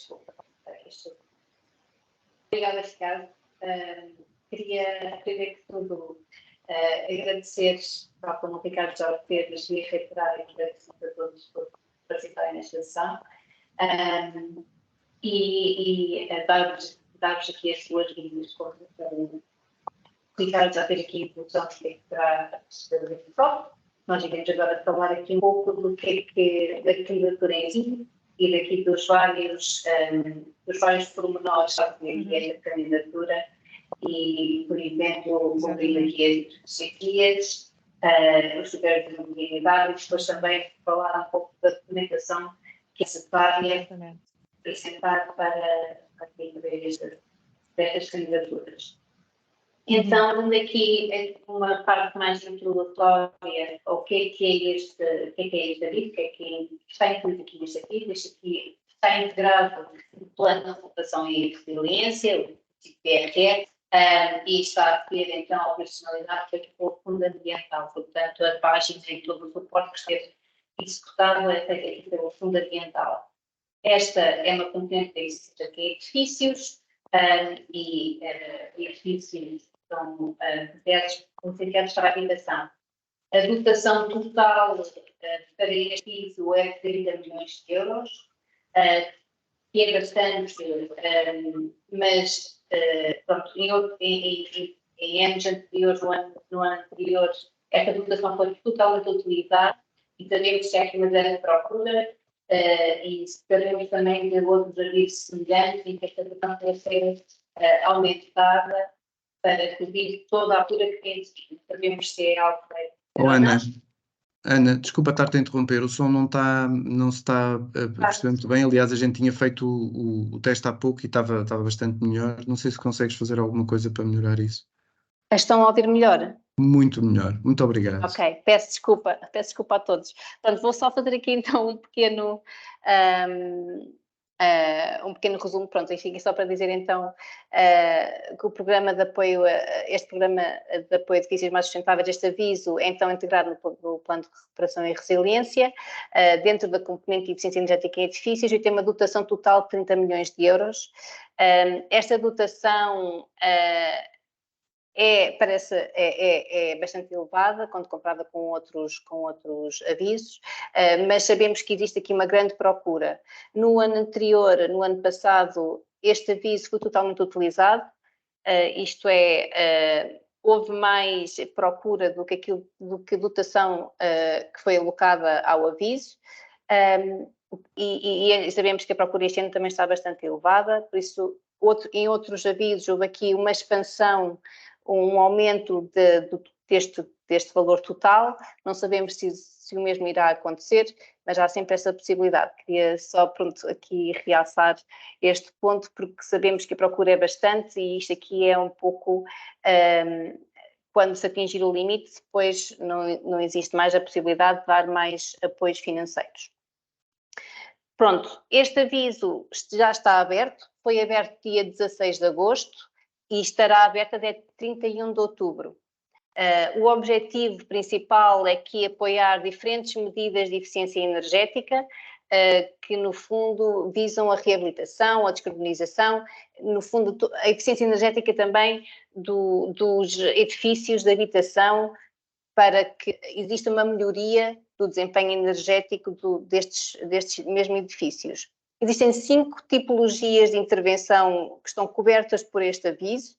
desculpa. Obrigada, Ricardo. Queria, primeiro que tudo, agradecer como o Ricardo já fez e reiterar aqui a todos por participarem nesta sessão e dar-vos aqui as suas dúvidas. O Ricardo já fez aqui a introdução do que é que terá a prova. Nós iremos agora falar aqui um pouco do que é da candidatura em si e daqui dos vários pormenores que é a candidatura e, por exemplo, cumprir aqui as chefias, os critérios de mobilidade e depois também falar um pouco da documentação que é necessária apresentar para estas candidaturas. Então, dando aqui uma parte mais introdutória, o que é este aviso, o que é que está incluído aqui neste aviso. Este aqui está integrado no Plano de Recuperação e Resiliência, o PRR, e está a ter, então, a operacionalidade feita pelo Fundo Ambiental. Portanto, a página e todo o suporte que esteve executado é feito aqui pelo Fundo Ambiental. Esta é uma componente que existe aqui em edifícios, e edifícios são projetos licenciados para a habitação. A dotação total para este piso é de 30 milhões de euros, que é bastante, mas pronto, em anos anteriores, no ano anterior, esta dotação foi totalmente utilizada e sabemos que há aqui uma grande procura e sabemos também de outros avisos semelhantes em que esta dotação deve ser aumentada para cobrir toda a altura que tem existido. Sabemos se é algo que Ana, desculpa estar-te a interromper, o som não se está a perceber muito bem. Aliás, a gente tinha feito o teste há pouco e estava bastante melhor. Não sei se consegues fazer alguma coisa para melhorar isso. Estão a ouvir melhor? Muito melhor, muito obrigado. Ok, peço desculpa a todos. Portanto, vou só fazer aqui então um pequeno resumo, pronto, enfim, só para dizer então que o programa de apoio, este programa de apoio a edifícios mais sustentáveis, este aviso é então integrado no Plano de Recuperação e Resiliência, dentro da componente de eficiência energética em edifícios, e tem uma dotação total de 30 milhões de euros. Esta dotação é bastante elevada quando comparada com outros avisos, mas sabemos que existe aqui uma grande procura. No ano anterior, no ano passado, este aviso foi totalmente utilizado, isto é, houve mais procura do que dotação que foi alocada ao aviso, e sabemos que a procura este ano também está bastante elevada, por isso em outros avisos houve aqui uma expansão, um aumento deste valor total. Não sabemos se o mesmo irá acontecer, mas há sempre essa possibilidade. Queria só, pronto, aqui realçar este ponto, porque sabemos que a procura é bastante e isto aqui é um pouco, quando se atingir o limite, depois não existe mais a possibilidade de dar mais apoios financeiros. Pronto, este aviso já está aberto, foi aberto dia 16 de agosto, e estará aberta até 31 de outubro. O objetivo principal é que apoiar diferentes medidas de eficiência energética que, no fundo, visam a reabilitação, a descarbonização, no fundo, a eficiência energética também dos edifícios de habitação, para que exista uma melhoria do desempenho energético destes mesmos edifícios. Existem 5 tipologias de intervenção que estão cobertas por este aviso,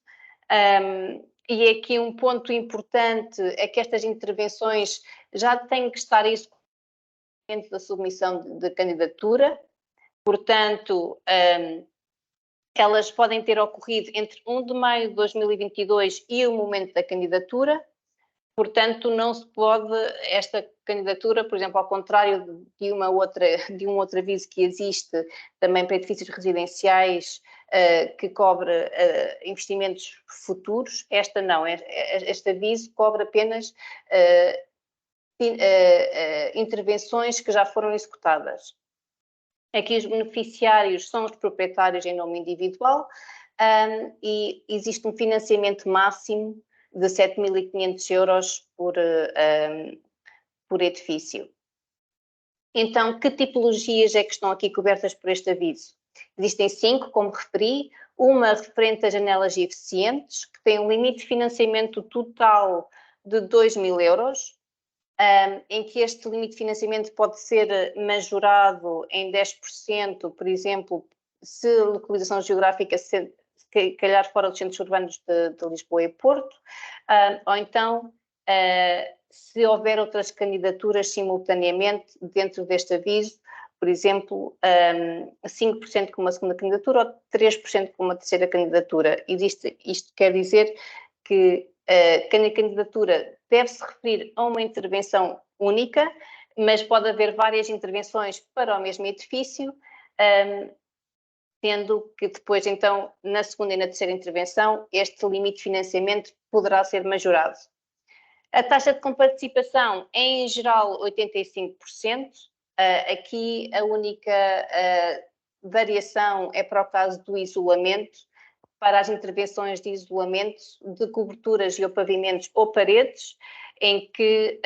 e aqui um ponto importante é que estas intervenções já têm que estar dentro da submissão de candidatura, portanto, elas podem ter ocorrido entre 1 de maio de 2022 e o momento da candidatura. Portanto, não se pode, esta candidatura, por exemplo, ao contrário de um outro aviso que existe também para edifícios residenciais, que cobre investimentos futuros, esta não, este aviso cobre apenas intervenções que já foram executadas. Aqui os beneficiários são os proprietários em nome individual, e existe um financiamento máximo de 7.500 euros por edifício. Então, que tipologias é que estão aqui cobertas por este aviso? Existem 5, como referi, uma referente a janelas eficientes, que tem um limite de financiamento total de 2.000 euros, em que este limite de financiamento pode ser majorado em 10%, por exemplo, se a localização geográfica se calhar fora dos centros urbanos de Lisboa e Porto, ou então se houver outras candidaturas simultaneamente dentro deste aviso, por exemplo, 5% com uma segunda candidatura ou 3% com uma terceira candidatura. Isto quer dizer que cada candidatura deve-se referir a uma intervenção única, mas pode haver várias intervenções para o mesmo edifício, tendo que depois, então, na segunda e na terceira intervenção, este limite de financiamento poderá ser majorado. A taxa de comparticipação é, em geral, 85%. Aqui a única variação é para o caso do isolamento, para as intervenções de isolamento de coberturas e ou pavimentos ou paredes, em que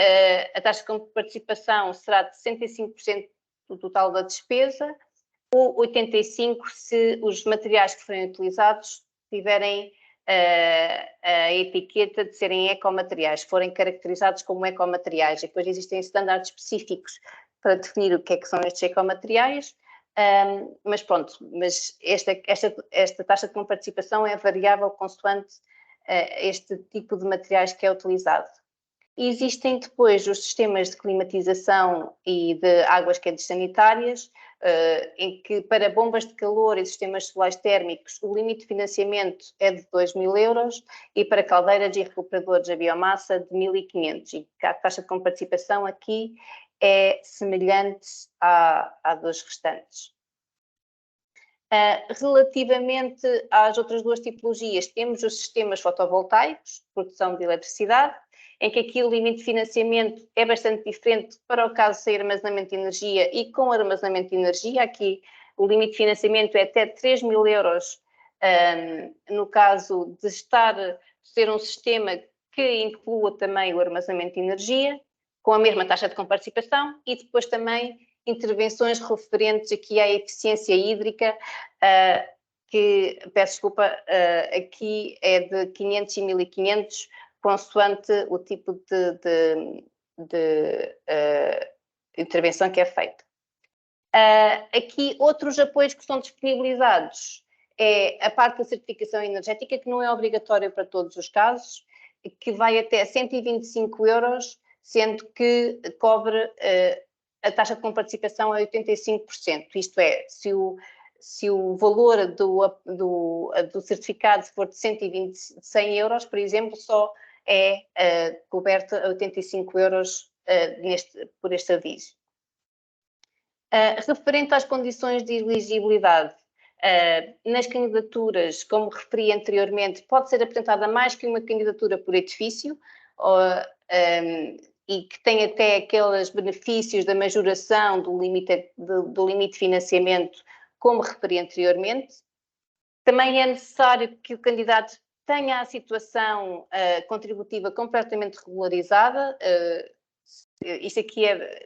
a taxa de comparticipação será de 65% do total da despesa, ou 85% se os materiais que forem utilizados tiverem a etiqueta de serem ecomateriais, forem caracterizados como ecomateriais. E depois existem estándares específicos para definir o que é que são estes ecomateriais, mas pronto, mas esta taxa de comparticipação é variável consoante este tipo de materiais que é utilizado. E existem depois os sistemas de climatização e de águas quentes sanitárias, em que para bombas de calor e sistemas solares térmicos o limite de financiamento é de 2.000 euros e para caldeiras e recuperadores a biomassa de 1.500, e a taxa de comparticipação aqui é semelhante à dos restantes. Relativamente às outras duas tipologias, temos os sistemas fotovoltaicos, produção de eletricidade, em que aqui o limite de financiamento é bastante diferente para o caso sem armazenamento de energia e com armazenamento de energia. Aqui o limite de financiamento é até 3.000 euros, no caso de ser um sistema que inclua também o armazenamento de energia, com a mesma taxa de comparticipação, e depois também intervenções referentes aqui à eficiência hídrica, que, peço desculpa, aqui é de 500 e 1.500, consoante o tipo de intervenção que é feita. Aqui outros apoios que são disponibilizados é a parte da certificação energética, que não é obrigatória para todos os casos, que vai até 125 euros, sendo que cobre a taxa de comparticipação é 85%. Isto é, se o valor do certificado for de 100 euros, por exemplo, só é coberto a 85 euros por este aviso. Referente às condições de elegibilidade, nas candidaturas, como referi anteriormente, pode ser apresentada mais que uma candidatura por edifício, e que tem até aqueles benefícios da majoração do limite de financiamento, como referi anteriormente. Também é necessário que o candidato tenha a situação contributiva completamente regularizada. Isto aqui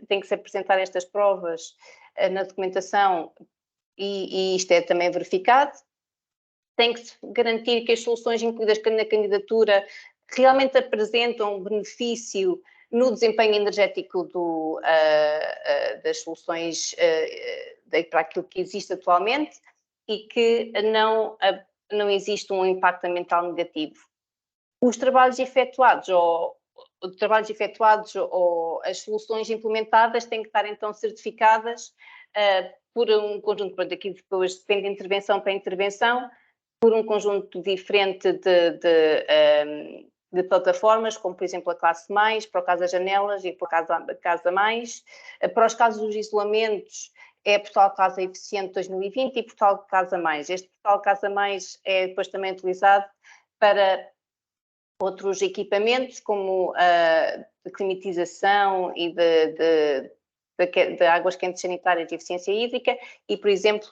tem que se apresentar estas provas na documentação e isto é também verificado. Tem que se garantir que as soluções incluídas na candidatura realmente apresentam benefício no desempenho energético das soluções para aquilo que existe atualmente e que não existe um impacto ambiental negativo. Os trabalhos efetuados ou as soluções implementadas têm que estar então certificadas por um conjunto, aqui depois depende de intervenção para intervenção, por um conjunto diferente de plataformas, como por exemplo a classe mais, para o caso das janelas e para o caso a mais. Para os casos dos isolamentos, é Portal Casa Eficiente 2020 e Portal Casa Mais. Este Portal Casa Mais é depois também utilizado para outros equipamentos, como de climatização e de águas quentes sanitárias de eficiência hídrica e, por exemplo,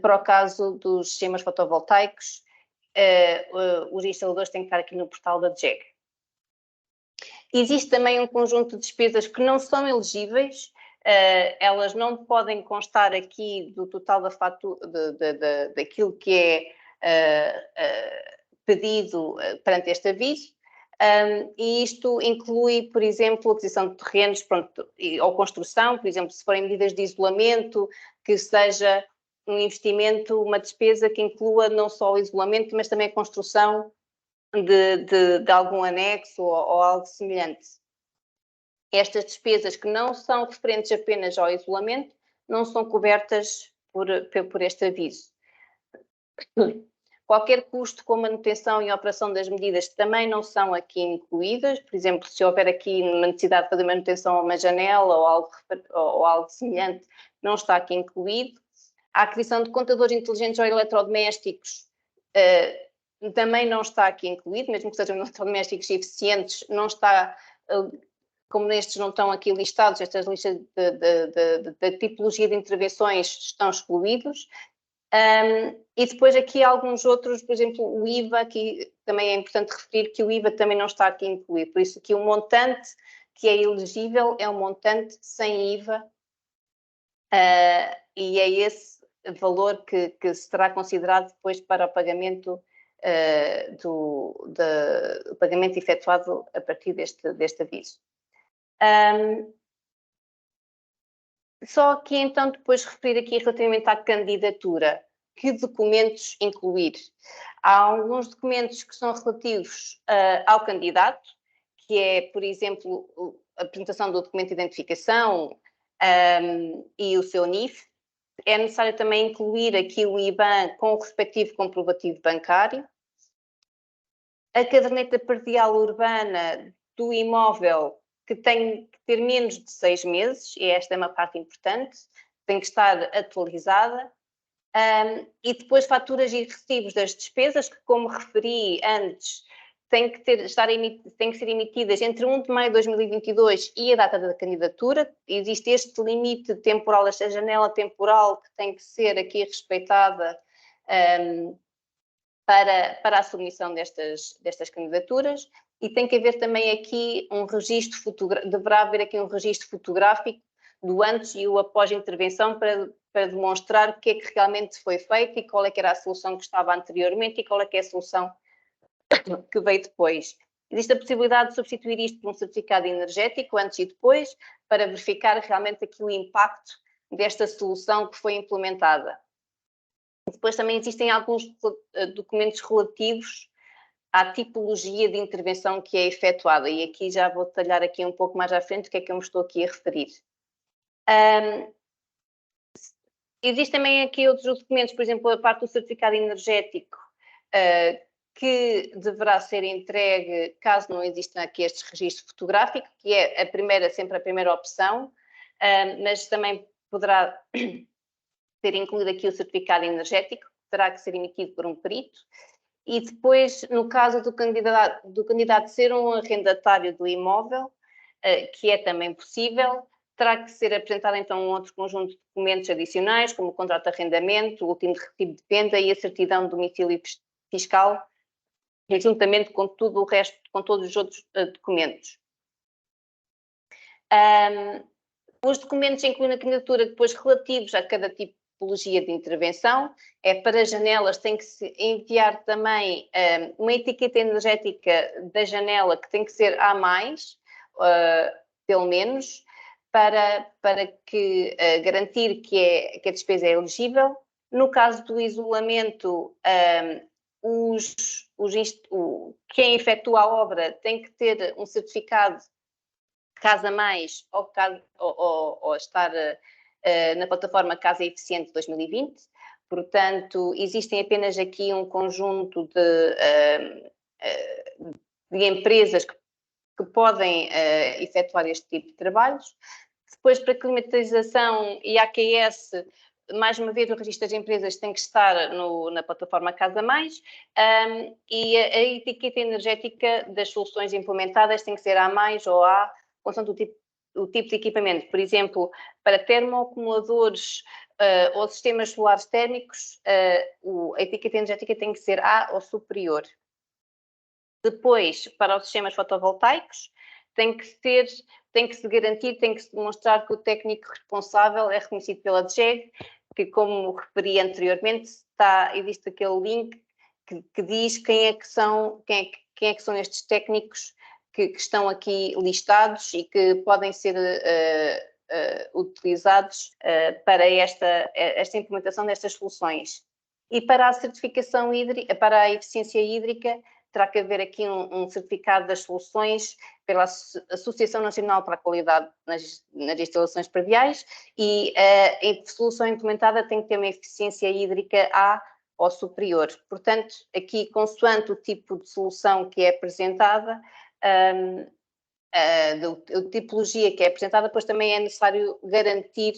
para o caso dos sistemas fotovoltaicos, os instaladores têm que estar aqui no portal da DGEG. Existe também um conjunto de despesas que não são elegíveis, elas não podem constar aqui do total da fatura, daquilo que é pedido perante este aviso, e isto inclui, por exemplo, a aquisição de terrenos, pronto, ou construção, por exemplo, se forem medidas de isolamento, que seja um investimento, uma despesa que inclua não só o isolamento, mas também a construção de algum anexo ou algo semelhante. Estas despesas que não são referentes apenas ao isolamento, não são cobertas por este aviso. Qualquer custo com manutenção e operação das medidas também não são aqui incluídas. Por exemplo, se houver aqui uma necessidade de fazer manutenção a uma janela ou algo semelhante, não está aqui incluído. A aquisição de contadores inteligentes ou eletrodomésticos também não está aqui incluído, mesmo que sejam eletrodomésticos eficientes, não está, como nestes não estão aqui listados, estas listas de tipologia de intervenções estão excluídos. E depois aqui alguns outros, por exemplo, o IVA, aqui também é importante referir que o IVA também não está aqui incluído, por isso aqui o montante que é elegível é um montante sem IVA, e é esse valor que será considerado depois para o pagamento o pagamento efetuado a partir deste aviso. Só aqui então depois referir aqui relativamente à candidatura, que documentos incluir? Há alguns documentos que são relativos ao candidato, que é, por exemplo, a apresentação do documento de identificação e o seu NIF. É necessário também incluir aqui o IBAN com o respectivo comprovativo bancário. A caderneta perdial urbana do imóvel, que tem que ter menos de 6 meses, e esta é uma parte importante, tem que estar atualizada. E depois faturas e recibos das despesas, que, como referi antes, têm que ser emitidas entre 1 de maio de 2022 e a data da candidatura. Existe este limite temporal, esta janela temporal que tem que ser aqui respeitada para a submissão destas candidaturas, e tem que haver também aqui um registro deverá haver aqui um registro fotográfico do antes e o após intervenção para demonstrar o que é que realmente foi feito e qual é que era a solução que estava anteriormente e qual é que é a solução que veio depois. Existe a possibilidade de substituir isto por um certificado energético antes e depois, para verificar realmente aqui o impacto desta solução que foi implementada. Depois também existem alguns documentos relativos à tipologia de intervenção que é efetuada, e aqui já vou detalhar aqui um pouco mais à frente o que é que eu me estou aqui a referir. Existem também aqui outros documentos, por exemplo, a parte do certificado energético, que deverá ser entregue caso não exista aqui este registro fotográfico, que é sempre a primeira opção, mas também poderá ter incluído aqui o certificado energético, que terá que ser emitido por um perito. E depois, no caso do candidato ser um arrendatário do imóvel, que é também possível, terá que ser apresentado então um outro conjunto de documentos adicionais, como o contrato de arrendamento, o último recibo de venda e a certidão de domicílio fiscal, juntamente com tudo o resto, com todos os outros documentos. Os documentos incluem na candidatura depois relativos a cada tipologia de intervenção. Para janelas tem que se enviar também uma etiqueta energética da janela, que tem que ser A+, pelo menos, para garantir que a despesa é elegível. No caso do isolamento, quem efetua a obra tem que ter um certificado Casa Mais ou estar na plataforma Casa Eficiente 2020. Portanto, existem apenas aqui um conjunto de empresas que podem efetuar este tipo de trabalhos. Depois, para climatização e AQS, mais uma vez, o registro das empresas tem que estar na plataforma Casa Mais, e a etiqueta energética das soluções implementadas tem que ser A+, ou A, consoante o tipo de equipamento. Por exemplo, para termoacumuladores ou sistemas solares térmicos, a etiqueta energética tem que ser A ou superior. Depois, para os sistemas fotovoltaicos, tem tem que se garantir, tem que se demonstrar que o técnico responsável é reconhecido pela DGEG, que, como referi anteriormente, existe aquele link que diz quem é que são estes técnicos que estão aqui listados e que podem ser utilizados para esta implementação destas soluções. E para a certificação hídrica, para a eficiência hídrica, terá que haver aqui um certificado das soluções pela Associação Nacional para a Qualidade nas Instalações Prediais, e a solução implementada tem que ter uma eficiência hídrica A ou superior. Portanto, aqui, consoante o tipo de solução que é apresentada, a tipologia que é apresentada, depois também é necessário garantir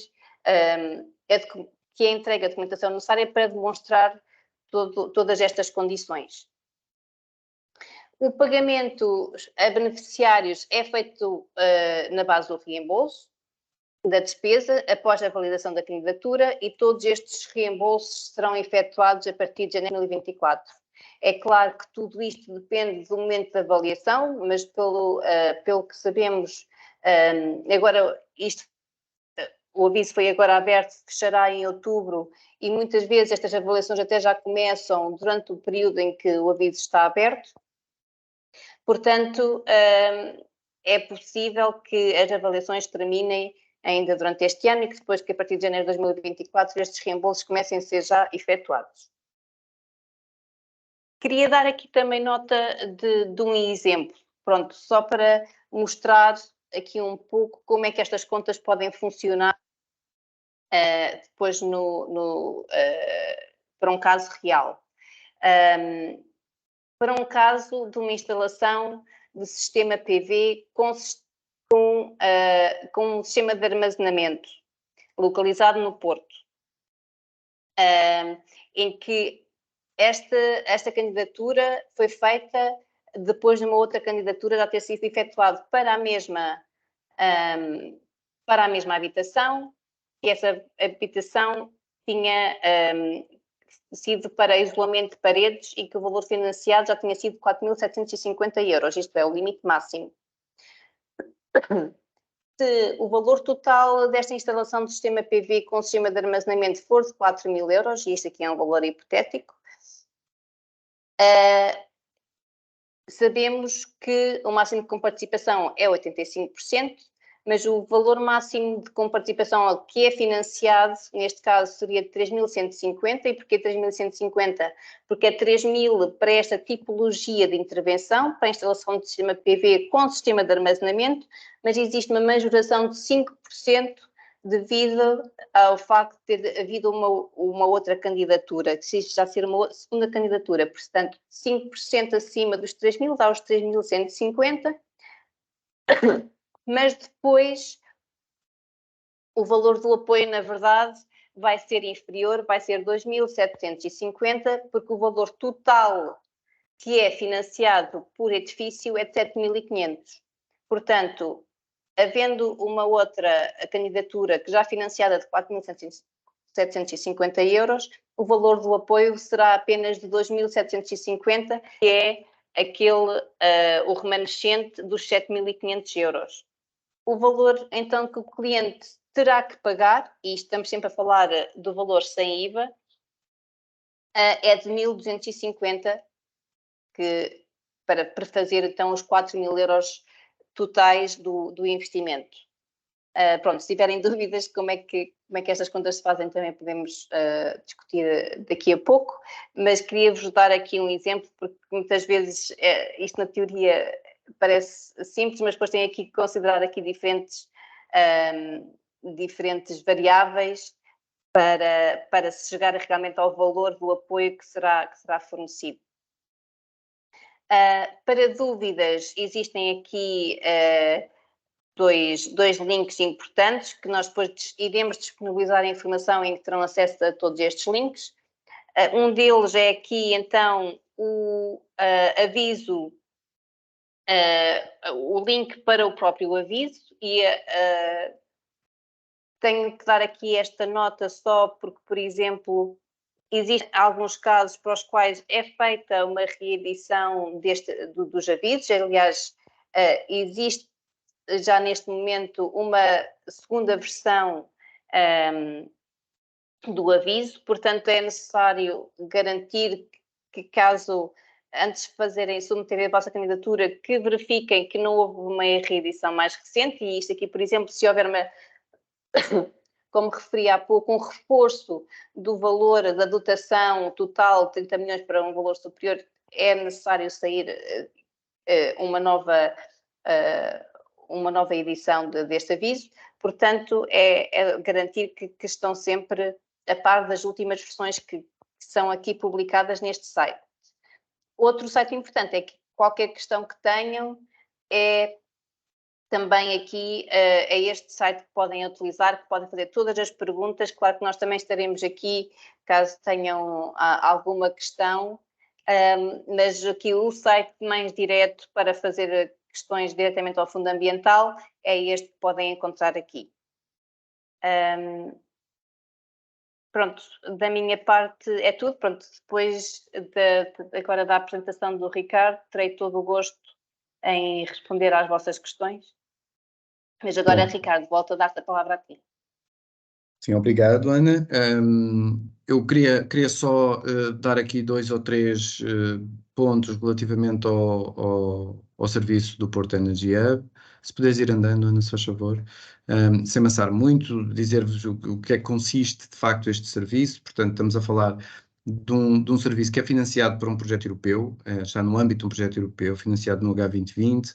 que a entrega de documentação necessária para demonstrar todas estas condições. O pagamento a beneficiários é feito na base do reembolso da despesa após a validação da candidatura, e todos estes reembolsos serão efetuados a partir de janeiro de 2024. É claro que tudo isto depende do momento da avaliação, mas pelo que sabemos, agora o aviso foi agora aberto, fechará em outubro, e muitas vezes estas avaliações até já começam durante o período em que o aviso está aberto. Portanto, é possível que as avaliações terminem ainda durante este ano e que depois, que a partir de janeiro de 2024, estes reembolsos comecem a ser já efetuados. Queria dar aqui também nota de um exemplo, pronto, só para mostrar aqui um pouco como é que estas contas podem funcionar depois para um caso real. Para um caso de uma instalação de sistema PV com um sistema de armazenamento localizado no Porto, em que esta candidatura foi feita depois de uma outra candidatura já ter sido efetuado para a mesma habitação, e essa habitação tinha sido para isolamento de paredes e que o valor financiado já tinha sido 4.750 euros, isto é, o limite máximo. Se o valor total desta instalação de sistema PV com sistema de armazenamento for de 4.000 euros, e isto aqui é um valor hipotético, sabemos que o máximo de comparticipação é 85%, mas o valor máximo de comparticipação que é financiado, neste caso, seria de 3.150. E porquê 3.150? Porque é 3.000 para esta tipologia de intervenção, para a instalação de sistema PV com sistema de armazenamento, mas existe uma majoração de 5% devido ao facto de ter havido uma outra candidatura, que se já ser uma segunda candidatura. Portanto, 5% acima dos 3.000 dá os 3.150. Mas depois o valor do apoio, na verdade, vai ser inferior, vai ser 2.750, porque o valor total que é financiado por edifício é de 7.500. Portanto, havendo uma outra candidatura que já financiada de 4.750 euros, o valor do apoio será apenas de 2.750, que é o remanescente dos 7.500 euros. O valor, então, que o cliente terá que pagar, e estamos sempre a falar do valor sem IVA, é de 1.250, para fazer, então, os 4.000 euros totais do investimento. Pronto, se tiverem dúvidas de como é que estas contas se fazem, também podemos discutir daqui a pouco, mas queria-vos dar aqui um exemplo, porque muitas vezes isto na teoria parece simples, mas depois tem aqui que considerar aqui diferentes variáveis para se chegar realmente ao valor do apoio que será fornecido. Para dúvidas, existem aqui dois links importantes, que nós depois iremos disponibilizar a informação em que terão acesso a todos estes links. Um deles é aqui, então, o aviso, o link para o próprio aviso, e tenho que dar aqui esta nota só porque, por exemplo, existem alguns casos para os quais é feita uma reedição dos avisos. Aliás, existe já neste momento uma segunda versão do aviso, portanto é necessário garantir que caso antes de fazerem, submeterem a vossa candidatura, que verifiquem que não houve uma reedição mais recente, e isto aqui, por exemplo, se houver uma, como referi há pouco, um reforço do valor da dotação total de 30 milhões para um valor superior, é necessário sair uma nova edição deste aviso. Portanto, é garantir que estão sempre a par das últimas versões que são aqui publicadas neste site. Outro site importante é que qualquer questão que tenham é também aqui é este site que podem utilizar, que podem fazer todas as perguntas. Claro que nós também estaremos aqui caso tenham alguma questão, mas aqui o site mais direto para fazer questões diretamente ao Fundo Ambiental é este que podem encontrar aqui. Pronto, da minha parte é tudo. Pronto, depois agora da apresentação do Ricardo, terei todo o gosto em responder às vossas questões. Mas agora, Ricardo, volto a dar-te a palavra a ti. Sim, obrigado, Ana. Eu queria só dar aqui 2 ou 3 pontos relativamente ao serviço do Porto Energy Hub. Se puderes ir andando, Ana, se faz favor. Sem amassar muito, dizer-vos o que é que consiste de facto este serviço. Portanto, estamos a falar de um serviço que é financiado por um projeto europeu, está no âmbito de um projeto europeu, financiado no H2020.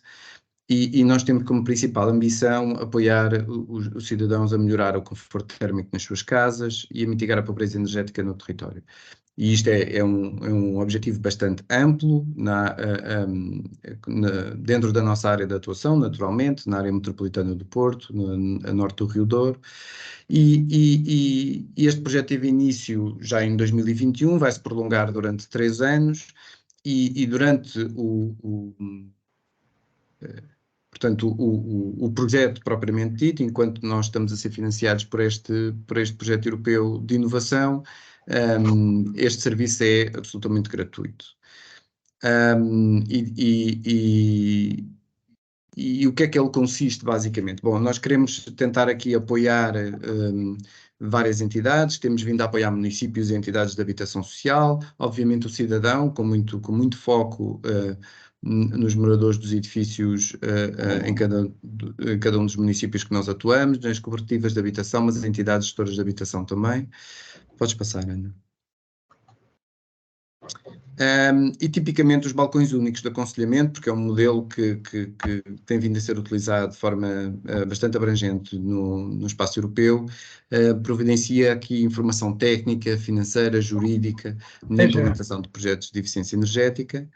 E nós temos como principal ambição apoiar os cidadãos a melhorar o conforto térmico nas suas casas e a mitigar a pobreza energética no território. E isto é um objetivo bastante amplo dentro da nossa área de atuação, naturalmente, na área metropolitana do Porto, a norte do Rio Douro. E este projeto teve início já em 2021, vai se prolongar durante 3 anos e durante portanto, o projeto propriamente dito, enquanto nós estamos a ser financiados por este projeto europeu de inovação, este serviço é absolutamente gratuito. E o que é que ele consiste, basicamente? Bom, nós queremos tentar aqui apoiar várias entidades, temos vindo a apoiar municípios e entidades de habitação social, obviamente o cidadão, com muito foco nos moradores dos edifícios em cada um dos municípios que nós atuamos, nas cooperativas de habitação, mas as entidades gestoras de habitação também. Podes passar, Ana. E tipicamente os balcões únicos de aconselhamento, porque é um modelo que tem vindo a ser utilizado de forma bastante abrangente no espaço europeu, providencia aqui informação técnica, financeira, jurídica, na implementação de projetos de eficiência energética.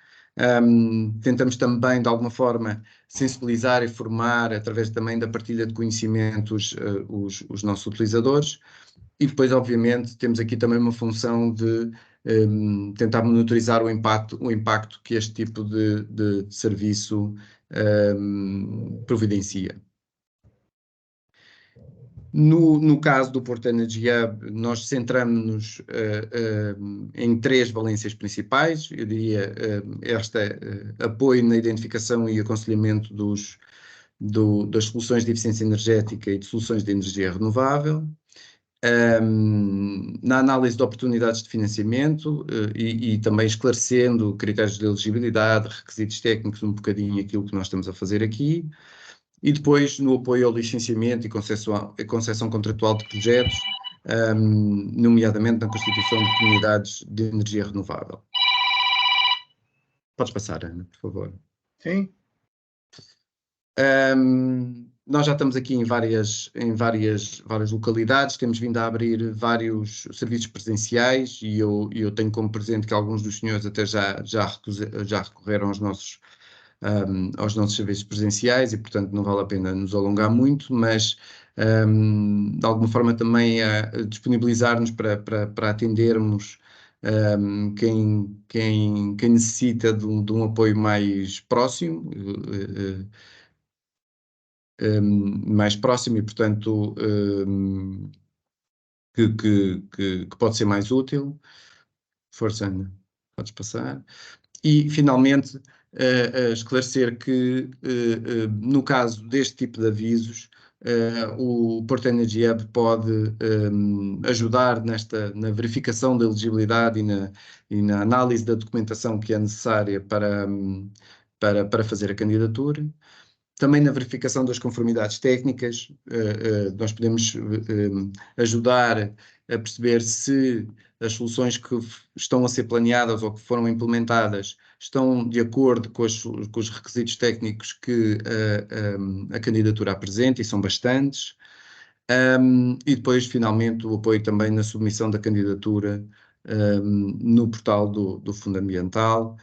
Tentamos também, de alguma forma, sensibilizar e formar, através também da partilha de conhecimentos, os nossos utilizadores. E depois, obviamente, temos aqui também uma função de tentar monitorizar o impacto que este tipo de serviço providencia. No caso do Porto Energy Hub, nós centramos-nos em 3 valências principais. Eu diria apoio na identificação e aconselhamento das soluções de eficiência energética e de soluções de energia renovável. Na análise de oportunidades de financiamento e também esclarecendo critérios de elegibilidade, requisitos técnicos, um bocadinho aquilo que nós estamos a fazer aqui. E depois no apoio ao licenciamento e concessão contratual de projetos, nomeadamente na constituição de comunidades de energia renovável. Podes passar, Ana, por favor. Sim. Nós já estamos aqui em várias localidades, temos vindo a abrir vários serviços presenciais e eu tenho como presente que alguns dos senhores até já recorreram aos nossos serviços presenciais e, portanto, não vale a pena nos alongar muito, mas de alguma forma também disponibilizar-nos para atendermos quem necessita de um apoio mais próximo, e, portanto, que pode ser mais útil. Força, Ana, podes passar. E, finalmente, esclarecer que, no caso deste tipo de avisos, o Porto Energy Hub pode ajudar na verificação da elegibilidade e na análise da documentação que é necessária para fazer a candidatura. Também na verificação das conformidades técnicas, nós podemos ajudar a perceber se as soluções que estão a ser planeadas ou que foram implementadas estão de acordo com os requisitos técnicos que a candidatura apresenta, e são bastantes. E depois, finalmente, o apoio também na submissão da candidatura no portal do Fundo Ambiental,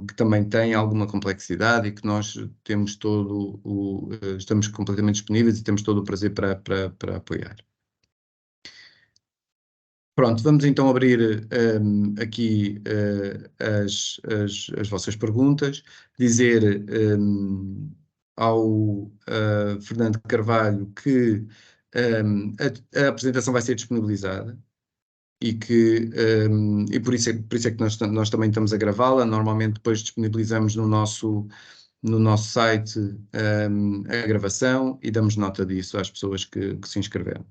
que também tem alguma complexidade e que nós temos estamos completamente disponíveis e temos todo o prazer para apoiar. Pronto, vamos então abrir aqui as vossas perguntas. Dizer ao Fernando Carvalho que a apresentação vai ser disponibilizada e por isso é que nós também estamos a gravá-la. Normalmente depois disponibilizamos no nosso site a gravação e damos nota disso às pessoas que se inscreveram.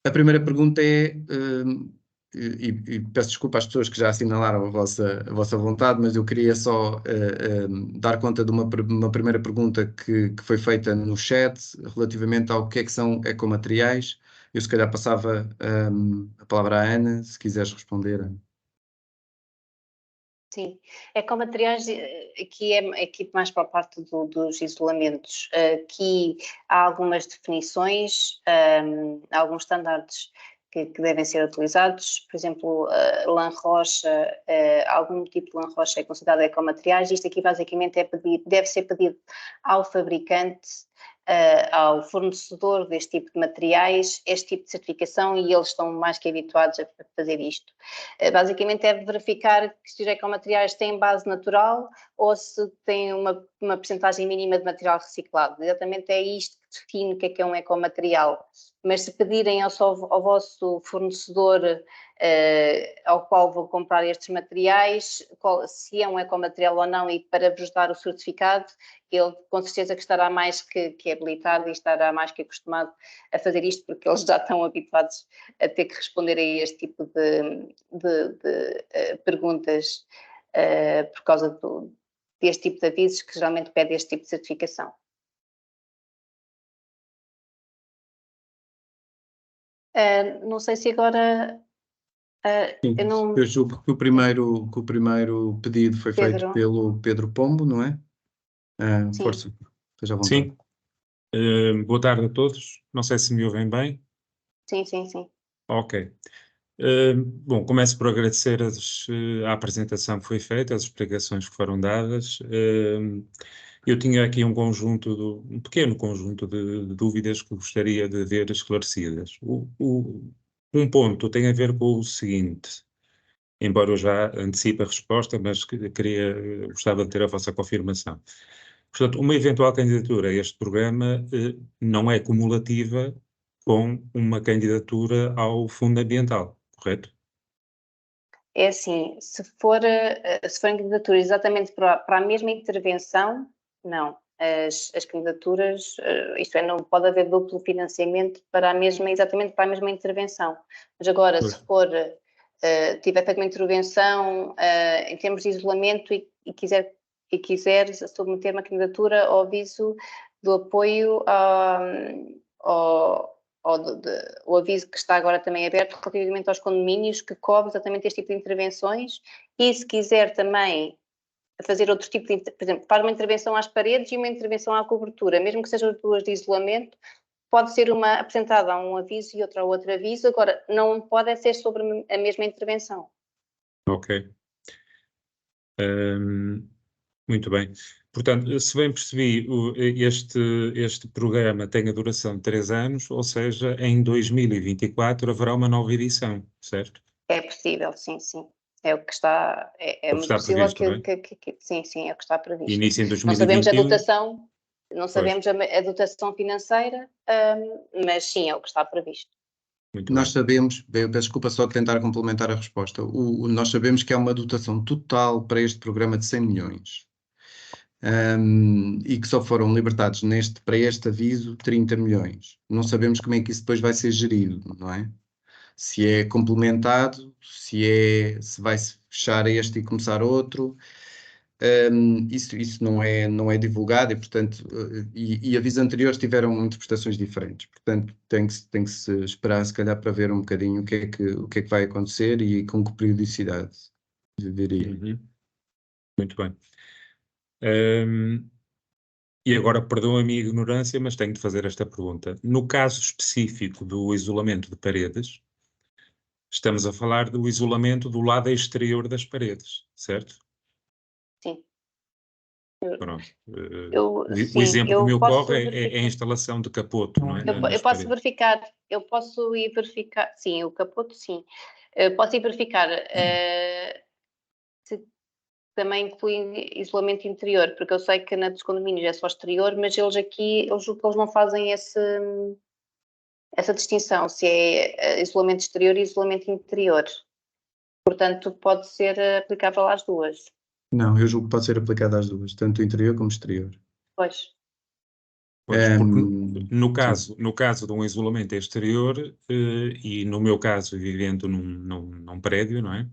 A primeira pergunta é, e peço desculpa às pessoas que já assinalaram a vossa vontade, mas eu queria só dar conta de uma primeira pergunta que foi feita no chat relativamente ao que são ecomateriais. Eu se calhar passava a palavra à Ana, se quiseres responder. Sim, ecomateriais aqui mais para a parte dos isolamentos. Aqui há algumas definições, alguns estándares que devem ser utilizados. Por exemplo, lã rocha, algum tipo de lã rocha é considerado ecomateriais. Isto aqui basicamente deve ser pedido ao fabricante, ao fornecedor deste tipo de materiais, este tipo de certificação, e eles estão mais que habituados a fazer isto. Basicamente deve verificar que se os ecomateriais têm base natural ou se têm uma percentagem mínima de material reciclado. Exatamente é isto que define o que é um ecomaterial. Mas se pedirem ao vosso fornecedor ao qual vou comprar estes materiais, se é um ecomaterial ou não, e para vos dar o certificado, ele com certeza que estará mais que habilitado e estará mais que acostumado a fazer isto, porque eles já estão habituados a ter que responder a este tipo de perguntas por causa deste tipo de avisos que geralmente pede este tipo de certificação. Não sei se agora... Sim, eu julgo que o primeiro pedido foi feito pelo Pedro Pombo, não é? Força, esteja à vontade. Sim. Boa tarde a todos. Não sei se me ouvem bem. Sim, sim, sim. Ok. Bom, começo por agradecer a apresentação que foi feita, as explicações que foram dadas. Eu tinha aqui um pequeno conjunto de dúvidas que gostaria de ver esclarecidas. Um ponto tem a ver com o seguinte, embora eu já antecipe a resposta, mas gostava de ter a vossa confirmação. Portanto, uma eventual candidatura a este programa não é cumulativa com uma candidatura ao Fundo Ambiental, correto? É assim, se forem candidaturas exatamente para a mesma intervenção, não. As candidaturas, isto é, não pode haver duplo financiamento exatamente para a mesma intervenção. Mas agora, se tiver feito uma intervenção em termos de isolamento e quiser submeter uma candidatura ao aviso do apoio o aviso que está agora também aberto relativamente aos condomínios, que cobre exatamente este tipo de intervenções, e se quiser também fazer outro tipo de, por exemplo, faz uma intervenção às paredes e uma intervenção à cobertura, mesmo que sejam duas de isolamento, pode ser uma apresentada a um aviso e outra a outro aviso, agora não pode ser sobre a mesma intervenção. Ok. Muito bem. Portanto, se bem percebi, este programa tem a duração de 3 anos, ou seja, em 2024 haverá uma nova edição, certo? É possível, sim, sim. É o que está, é muito possível sim, sim, é o que está previsto. Início em 2021. Não sabemos a dotação, não sabemos a dotação financeira, mas sim, é o que está previsto. Muito Nós bem. sabemos, peço desculpa só de tentar complementar a resposta, nós sabemos que há uma dotação total para este programa de 100 milhões. E que só foram libertados para este aviso 30 milhões. Não sabemos como é que isso depois vai ser gerido, não é? Se é complementado, se vai-se fechar este e começar outro. Isso não é divulgado e, portanto, e avisos anteriores tiveram interpretações diferentes. Portanto, tem que se esperar, se calhar, para ver um bocadinho o que é que vai acontecer e com que periodicidade, eu diria. Uhum. Muito bem. E agora, perdoa-me a ignorância, mas tenho de fazer esta pergunta. No caso específico do isolamento de paredes, estamos a falar do isolamento do lado exterior das paredes, certo? Sim. Pronto. O Sim, exemplo que me eu posso ocorre é a verificar. instalação de capoto, não é? Eu Nas posso paredes. verificar, eu posso ir verificar, sim, o capoto, sim. Posso ir verificar se também inclui isolamento interior, porque eu sei que na dos condomínios é só exterior, mas eles aqui, eu julgo que eles não fazem essa distinção, se é isolamento exterior e isolamento interior. Portanto, pode ser aplicável às duas. Não, eu julgo que pode ser aplicado às duas, tanto interior como exterior. Pois. Pois, porque no Sim. caso de um isolamento exterior, e no meu caso, vivendo num prédio, não é?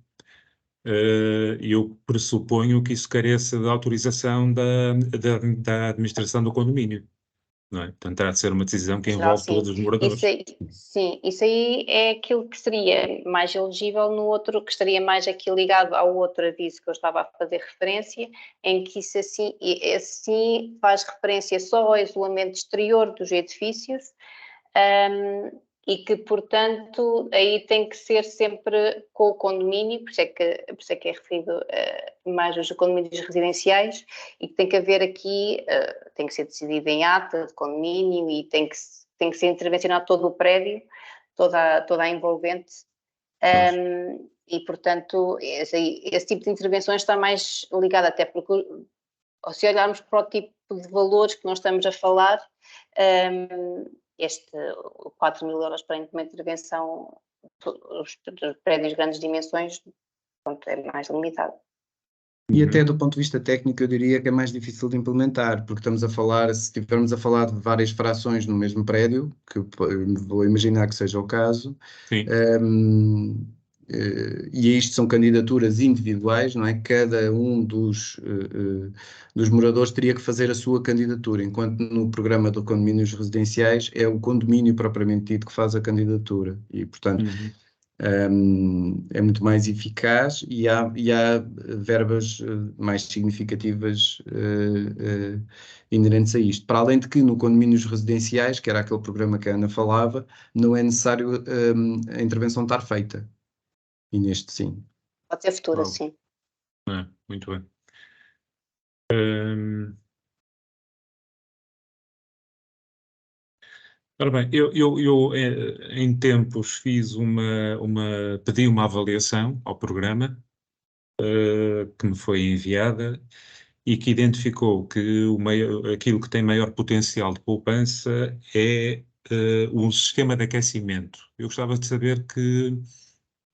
Eu pressuponho que isso careça de autorização da administração do condomínio, não é? Portanto, terá de ser uma decisão que Em geral, envolve sim. todos os moradores. Sim, isso aí é aquilo que seria mais elegível no outro, que estaria mais aqui ligado ao outro aviso que eu estava a fazer referência, em que isso assim faz referência só ao isolamento exterior dos edifícios, e que, portanto, aí tem que ser sempre com o condomínio, por isso é que é referido mais os condomínios residenciais, e que tem que haver aqui, tem que ser decidido em ata de condomínio e tem que ser intervencionado todo o prédio, toda a envolvente, e, portanto, esse tipo de intervenções está mais ligado, até porque, se olharmos para o tipo de valores que nós estamos a falar, este 4.000 euros para uma intervenção, os prédios de grandes dimensões, pronto, é mais limitado. E até do ponto de vista técnico, eu diria que é mais difícil de implementar, porque estamos a falar, se estivermos a falar de várias frações no mesmo prédio, que vou imaginar que seja o caso, Sim. E isto são candidaturas individuais, não é? Cada um dos moradores teria que fazer a sua candidatura, enquanto no programa de condomínios residenciais é o condomínio propriamente dito que faz a candidatura e, portanto, é muito mais eficaz e há verbas mais significativas inerentes a isto. Para além de que no condomínios residenciais, que era aquele programa que a Ana falava, não é necessário a intervenção estar feita. E neste sim. Pode ser futura, Wow. sim. Muito bem. Ora bem, eu em tempos pedi uma avaliação ao programa que me foi enviada e que identificou que aquilo que tem maior potencial de poupança é um sistema de aquecimento. Eu gostava de saber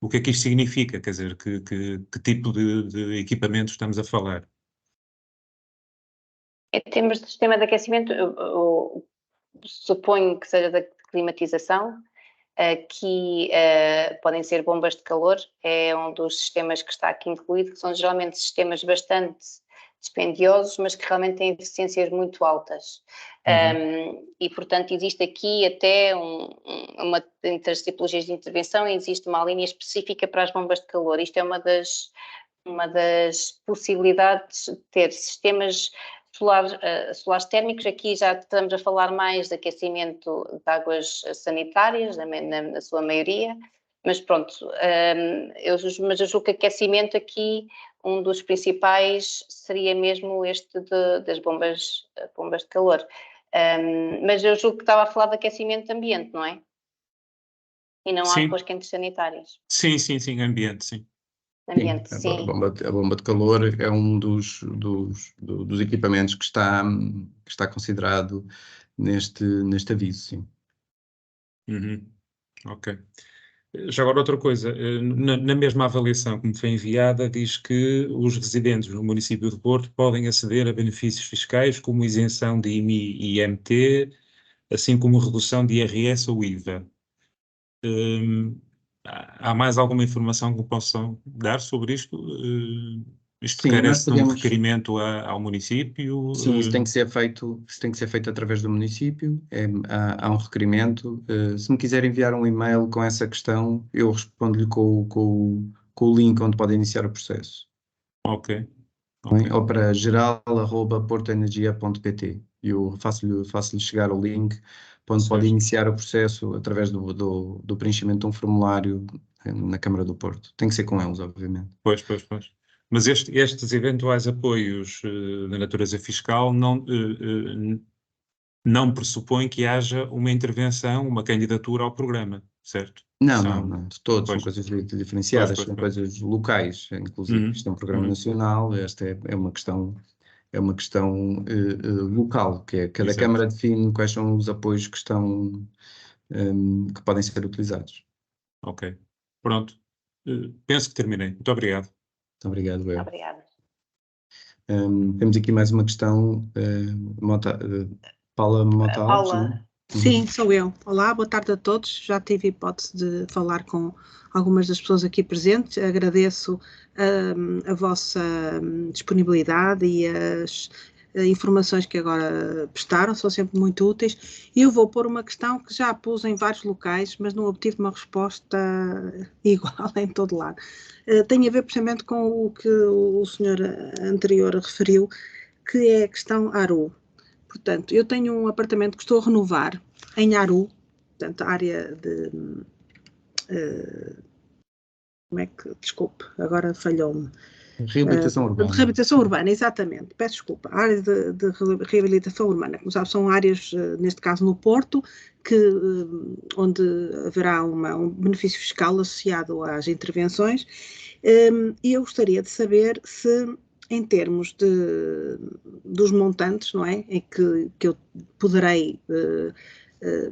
o que é que isto significa, quer dizer, que tipo de equipamento estamos a falar. Em termos de sistema de aquecimento, eu suponho que seja da climatização. Aqui podem ser bombas de calor, é um dos sistemas que está aqui incluído, que são geralmente sistemas bastante dispendiosos, mas que realmente têm eficiências muito altas. E, portanto, existe aqui até entre as tipologias de intervenção, existe uma linha específica para as bombas de calor. Isto é uma das possibilidades de ter sistemas solares térmicos. Aqui já estamos a falar mais de aquecimento de águas sanitárias, na sua maioria, mas pronto, mas eu julgo que aquecimento aqui, um dos principais seria mesmo este das bombas de calor. Mas eu julgo que estava a falar de aquecimento de ambiente, não é? E não há águas quentes sanitárias. Sim, ambiente, sim. Ambiente, sim. sim. A bomba de calor é um dos equipamentos que está considerado neste aviso, sim. Ok. Já agora outra coisa, na mesma avaliação que me foi enviada, diz que os residentes no município de Porto podem aceder a benefícios fiscais como isenção de IMI e IMT, assim como redução de IRS ou IVA. Há mais alguma informação que possam dar sobre isto? Isto Sim, nós carece de um podemos. requerimento ao município? Sim, isso tem que ser feito através do município, há um requerimento. Se me quiser enviar um e-mail com essa questão, eu respondo-lhe com o link onde pode iniciar o processo. Ok. Bem? Ou para geral@portoenergia.pt. Eu faço-lhe chegar o link onde pode Certo. iniciar o processo através do preenchimento de um formulário na Câmara do Porto. Tem que ser com eles, obviamente. Pois. Mas estes eventuais apoios de natureza fiscal não pressupõem que haja uma intervenção, uma candidatura ao programa, certo? Não, de todos, são Pois, coisas diferenciadas, pois. são coisas locais, inclusive. Isto é um programa Uhum. nacional, esta é uma questão local, que é cada Exato. Câmara define quais são os apoios que podem ser utilizados. Ok. Pronto. Penso que terminei. Muito obrigado. Muito obrigado, eu. Obrigada. Temos aqui mais uma questão, Paula Mota Alves, não é? Paula, Sim, sou eu. Olá, boa tarde a todos. Já tive hipótese de falar com algumas das pessoas aqui presentes. Agradeço a vossa disponibilidade e as informações que agora prestaram, são sempre muito úteis. E eu vou pôr uma questão que já pus em vários locais, mas não obtive uma resposta igual em todo lado. Tem a ver precisamente com o que o senhor anterior referiu, que é a questão ARU. Portanto, eu tenho um apartamento que estou a renovar em Aru, portanto, área de. Desculpe, agora falhou-me. Reabilitação De urbana. reabilitação urbana, exatamente. Peço desculpa. A área de reabilitação urbana, como sabe, são áreas, neste caso no Porto, onde haverá um benefício fiscal associado às intervenções. E eu gostaria de saber se, em termos dos montantes, não é? Em que eu poderei,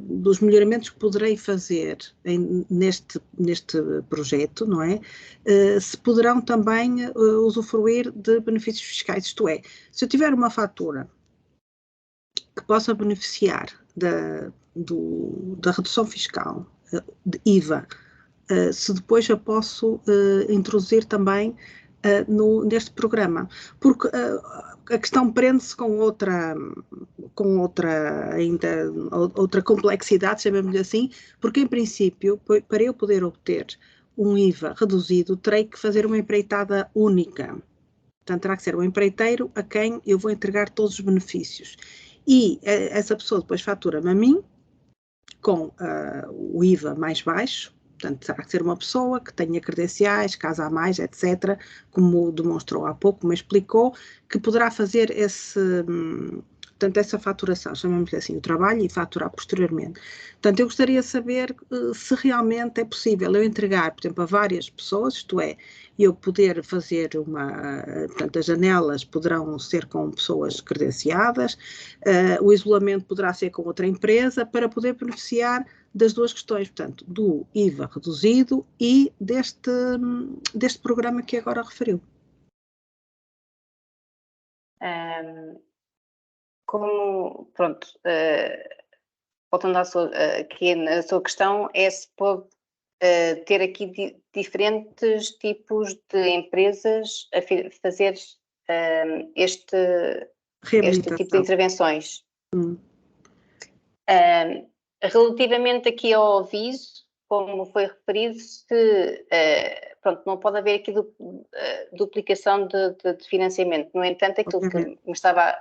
dos melhoramentos que poderei fazer neste projeto, não é? Se poderão também usufruir de benefícios fiscais, isto é, se eu tiver uma fatura que possa beneficiar da redução fiscal de IVA, se depois eu posso introduzir também neste programa, porque a questão prende-se com outra complexidade, chamemos-lhe assim, porque em princípio, para eu poder obter um IVA reduzido, terei que fazer uma empreitada única. Portanto, terá que ser um empreiteiro a quem eu vou entregar todos os benefícios. E essa pessoa depois fatura-me a mim com o IVA mais baixo. Portanto, terá que ser uma pessoa que tenha credenciais, casa a mais, etc., como demonstrou há pouco, me explicou, que poderá fazer essa faturação, chamamos-lhe assim, o trabalho, e faturar posteriormente. Portanto, eu gostaria de saber se realmente é possível eu entregar, por exemplo, a várias pessoas, isto é, eu poder fazer portanto, as janelas poderão ser com pessoas credenciadas, o isolamento poderá ser com outra empresa, para poder beneficiar das duas questões, portanto, do IVA reduzido e deste programa que agora referiu. Pronto, voltando aqui na sua questão, é se pode ter aqui diferentes tipos de empresas a fazer este tipo de intervenções. Relativamente aqui ao aviso, como foi referido, pronto, não pode haver aqui duplicação de financiamento. No entanto, aquilo que me estava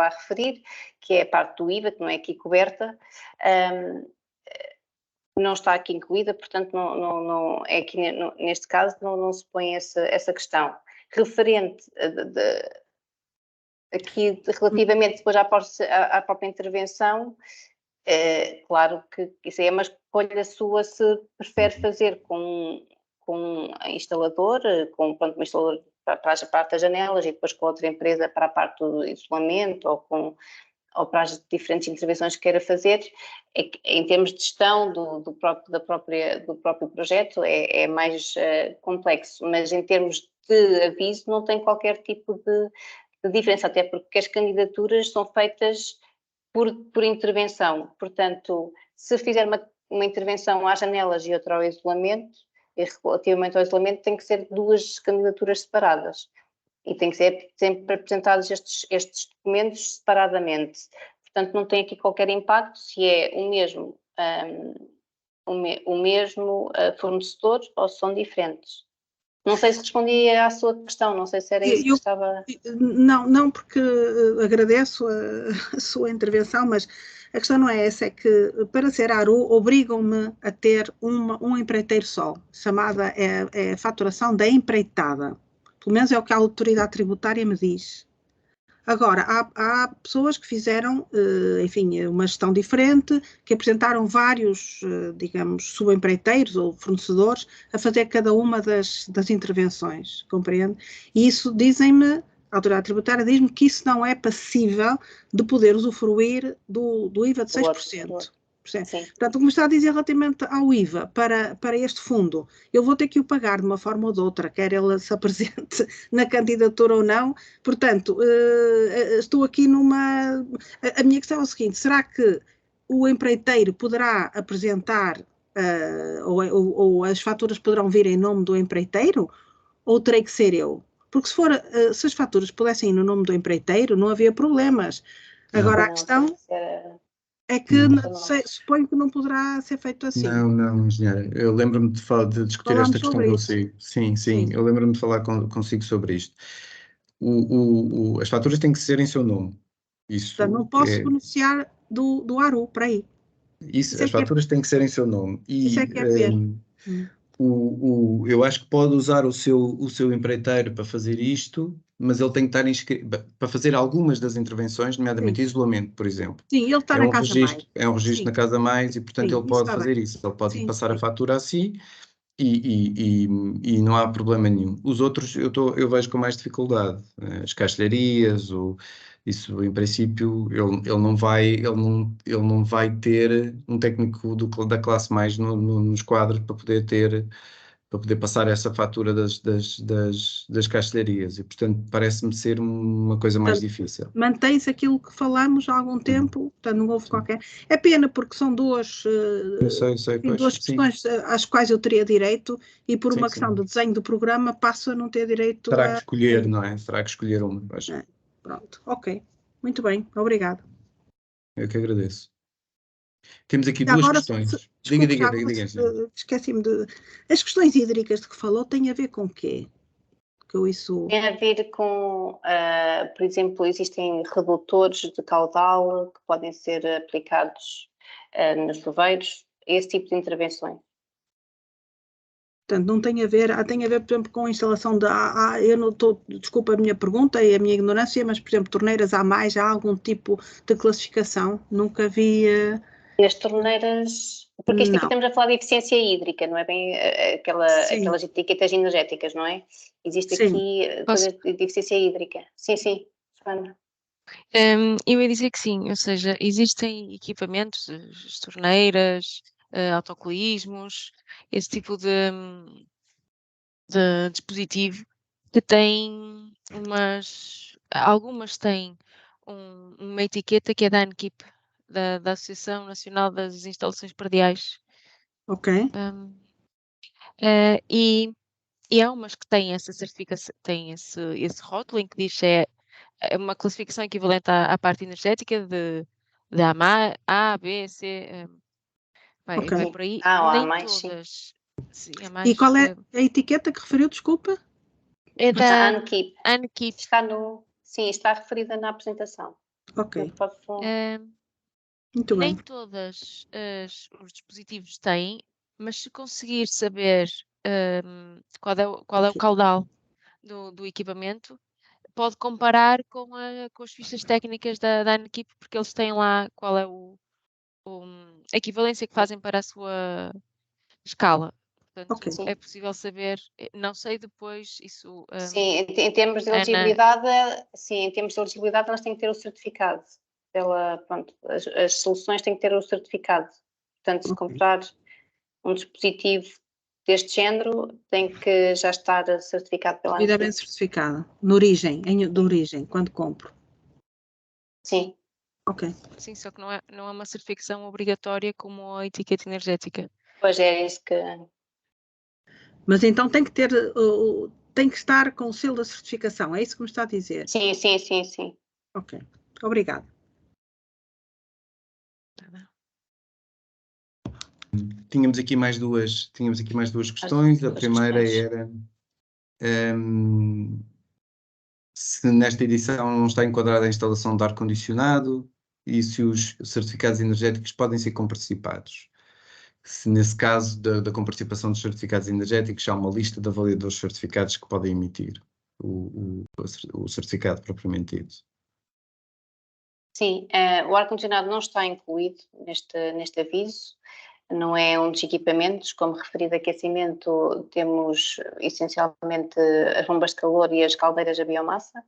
a referir, que é a parte do IVA, que não é aqui coberta, não está aqui incluída, portanto, não é aqui, neste caso, não se põe essa questão. Referente aqui, relativamente depois à própria intervenção, claro que isso é uma escolha sua se prefere fazer com a instalador, com um instalador para a parte das janelas e depois com outra empresa para a parte do isolamento ou ou para as diferentes intervenções que queira fazer, é que, em termos de gestão do próprio projeto, é mais complexo, mas em termos de aviso não tem qualquer tipo de diferença, até porque as candidaturas são feitas por intervenção. Portanto, se fizer uma intervenção às janelas e outra ao isolamento, e relativamente ao isolamento, tem que ser 2 candidaturas separadas. E tem que ser sempre apresentados estes documentos separadamente. Portanto, não tem aqui qualquer impacto se é o mesmo fornecedor ou se são diferentes. Não sei se respondi à sua questão, não sei se era isso que estava... Não, porque agradeço a sua intervenção, mas a questão não é essa, é que para ser ARU obrigam-me a ter um empreiteiro só, chamada é a faturação da empreitada. Pelo menos é o que a autoridade tributária me diz. Agora, há pessoas que fizeram, enfim, uma gestão diferente, que apresentaram vários, digamos, subempreiteiros ou fornecedores a fazer cada uma das intervenções, compreende? E isso, dizem-me, a autoridade tributária diz-me que isso não é passível de poder usufruir do IVA de 6%. Portanto, como está a dizer relativamente ao IVA para este fundo, eu vou ter que o pagar de uma forma ou de outra, quer ele se apresente na candidatura ou não. Portanto, estou aqui numa... A minha questão é o seguinte, será que o empreiteiro poderá apresentar, ou as faturas poderão vir em nome do empreiteiro, ou terei que ser eu? Porque se as faturas pudessem ir no nome do empreiteiro, não havia problemas. Agora, a questão... É que suponho que não poderá ser feito assim. Não, engenheira. Eu lembro-me de discutir esta questão consigo. Sim, eu lembro-me de falar consigo sobre isto. As faturas têm que ser em seu nome. Isso. Portanto, não posso beneficiar do ARU, para aí. Isso as faturas têm que ser em seu nome. Isso é que é pena. Eu acho que pode usar o seu empreiteiro para fazer isto, mas ele tem que estar inscrito para fazer algumas das intervenções, nomeadamente isolamento, por exemplo. Sim, ele está na Casa Mais. É um registro na Casa Mais e, portanto, ele pode fazer isso. Ele pode passar a fatura a si e não há problema nenhum. Os outros eu vejo com mais dificuldade. As castelharias, isso em princípio ele não vai ter um técnico da classe mais nos quadros para poder passar essa fatura das castelharias e, portanto, parece-me ser uma coisa mais difícil. Mantém-se aquilo que falámos há algum tempo, portanto não houve qualquer... É pena porque são duas questões às quais eu teria direito e por uma questão de desenho do programa passo a não ter direito Terá que escolher, não é? Terá que escolher uma. Pronto, ok. Muito bem, obrigado. Eu que agradeço. Temos aqui duas questões. Diga. Esqueci-me de... As questões hídricas de que falou têm a ver com o quê? Tem a ver com, por exemplo, existem redutores de caudal que podem ser aplicados nos chuveiros, esse tipo de intervenções. Portanto, não tem a ver, tem a ver, por exemplo, com a instalação de... eu não estou, desculpa a minha pergunta e a minha ignorância, mas, por exemplo, torneiras a mais, há algum tipo de classificação? Nunca vi... As torneiras... Porque isto aqui estamos a falar de eficiência hídrica, não é bem aquelas etiquetas energéticas, não é? Existe aqui coisa de eficiência hídrica. Sim, Joana. Eu ia dizer que sim, ou seja, existem equipamentos, as torneiras, autocolismos, esse tipo de dispositivo que têm algumas têm uma etiqueta que é da ANKIP, da Associação Nacional das Instalações Prediais. Ok. E há umas que têm essa certificação, têm esse rótulo em que diz é uma classificação equivalente à parte energética de A, B, C, vai por aí. Nem todas. Sim, e qual é a etiqueta que referiu, desculpa? É da ANKIP. ANKIP. Está referida na apresentação. Ok. Muito bem. Nem todos os dispositivos têm, mas se conseguir saber qual é o caudal do equipamento, pode comparar com as fichas técnicas da ANKIP, porque eles têm lá qual é a equivalência que fazem para a sua escala. Portanto, é possível saber, não sei depois isso... Sim, em termos de elegibilidade, nós temos que ter o certificado. pronto, as soluções têm que ter o certificado. Portanto, se comprar um dispositivo deste género, tem que já estar certificado pela ANSI. Devidamente certificada, de origem, quando compro. Sim. Ok. Sim, só que não é uma certificação obrigatória como a etiqueta energética. Pois é isso que... Mas então tem que ter, tem que estar com o selo da certificação, é isso que me está a dizer? Sim, sim, sim, sim. Ok, obrigada. Tínhamos aqui mais duas questões. A primeira era se nesta edição não está enquadrada a instalação de ar-condicionado e se os certificados energéticos podem ser comparticipados. Se nesse caso da comparticipação dos certificados energéticos há uma lista de avaliadores certificados que podem emitir o certificado propriamente dito. Sim, o ar-condicionado não está incluído neste aviso, não é um dos equipamentos, como referido aquecimento, temos essencialmente as bombas de calor e as caldeiras a biomassa,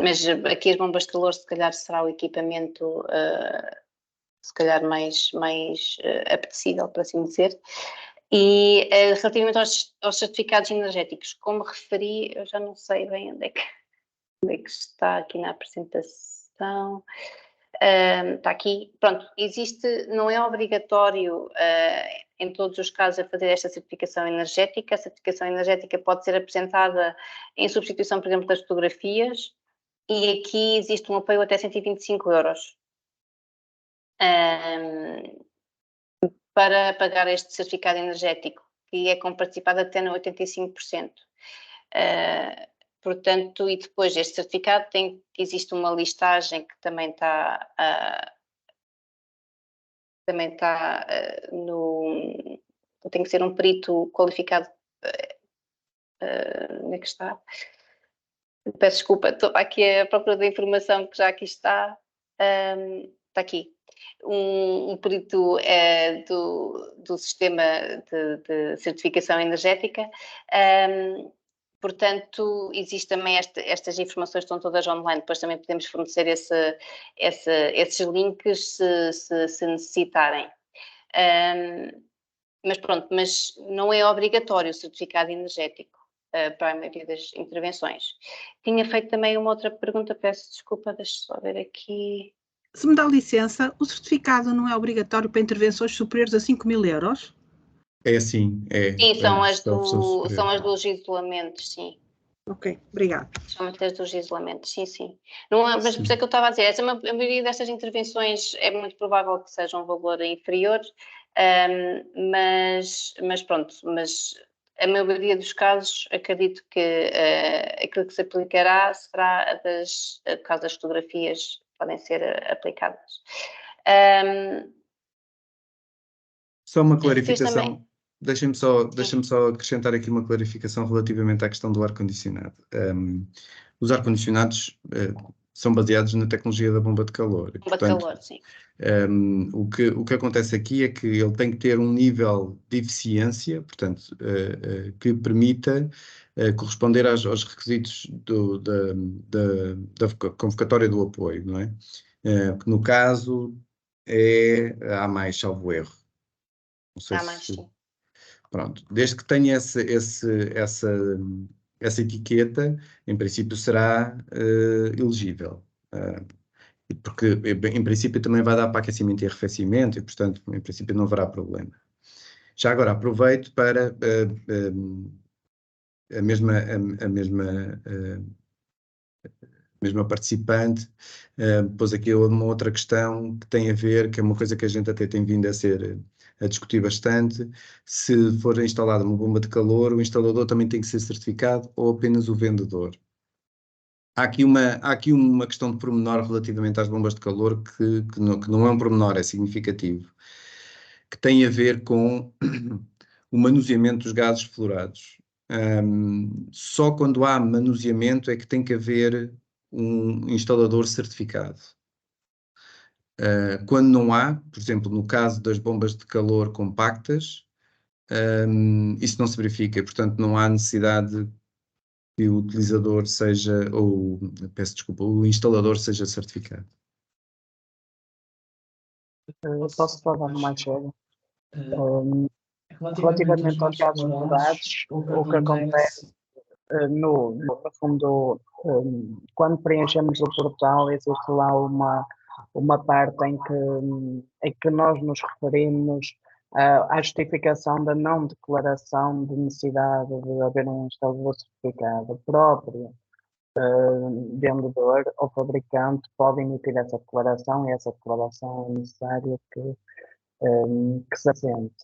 mas aqui as bombas de calor se calhar será o equipamento se calhar mais apetecível, por assim dizer. E relativamente aos certificados energéticos, como referi, eu já não sei bem onde é que está aqui na apresentação. Está aqui, pronto, não é obrigatório em todos os casos a fazer esta certificação energética. A certificação energética pode ser apresentada em substituição, por exemplo, das fotografias, e aqui existe um apoio até 125 euros para pagar este certificado energético, que é comparticipado até no 85%. Portanto, e depois deste certificado existe uma listagem que também está tem que ser um perito qualificado. Onde é que está? Peço desculpa, estou aqui à procura da informação que já aqui está. Está aqui. Um perito do sistema de certificação energética. Portanto, existe também estas informações, estão todas online, depois também podemos fornecer esses links se necessitarem. Mas pronto, mas não é obrigatório o certificado energético para a maioria das intervenções. Tinha feito também uma outra pergunta, peço desculpa, deixa só ver aqui. Se me dá licença, o certificado não é obrigatório para intervenções superiores a 5.000 euros? É assim, é. Sim, são as superior. dos isolamentos, sim. Ok, obrigada. São muitas dos isolamentos, sim. Não, mas por isso é que eu estava a dizer, a maioria destas intervenções é muito provável que seja um valor inferior, mas pronto, mas a maioria dos casos acredito que aquilo que se aplicará será por causa das fotografias que podem ser aplicadas. Só uma clarificação. Deixem-me só acrescentar aqui uma clarificação relativamente à questão do ar-condicionado. Os ar-condicionados são baseados na tecnologia da bomba de calor. Bomba de calor, sim. O que acontece aqui é que ele tem que ter um nível de eficiência, portanto, que permita corresponder aos requisitos da convocatória do apoio, não é? Que no caso é A+, salvo erro. Não sei sim. Pronto, desde que tenha essa etiqueta, em princípio será elegível. Porque, em princípio, também vai dar para aquecimento e arrefecimento e, portanto, em princípio, não haverá problema. Já agora, aproveito para a mesma participante, pôs aqui uma outra questão que tem a ver, que é uma coisa que a gente até tem vindo a discutir bastante: se for instalada uma bomba de calor, o instalador também tem que ser certificado ou apenas o vendedor? Há aqui uma questão de pormenor relativamente às bombas de calor que não é um pormenor, é significativo, que tem a ver com o manuseamento dos gases fluorados. Só quando há manuseamento é que tem que haver um instalador certificado. Quando não há, por exemplo, no caso das bombas de calor compactas, isso não se verifica, portanto não há necessidade que o utilizador seja, ou, peço desculpa, o instalador seja certificado. Eu posso falar mais cedo. Relativamente aos dados mudados, o que acontece, no fundo, quando preenchemos o portal, existe lá uma parte em que nós nos referimos à justificação da não declaração de necessidade de haver um instalador certificado próprio. Vendedor ou fabricante pode emitir essa declaração e essa declaração é necessário que se assente.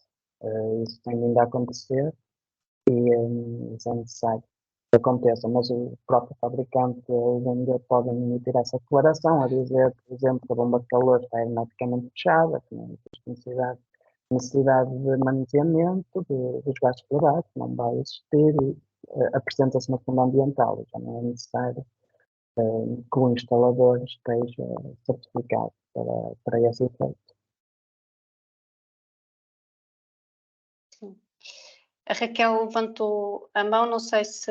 Isso tem vindo a acontecer e isso é necessário que aconteça, mas o próprio fabricante ou o vendedor podem emitir essa declaração a dizer, por exemplo, que a bomba de calor está hermeticamente fechada, que não existe necessidade de manuseamento dos gases fluorados, não vai existir e apresenta-se no fundo ambiental, já não é necessário que o instalador esteja certificado para esse efeito. A Raquel levantou a mão, não sei se...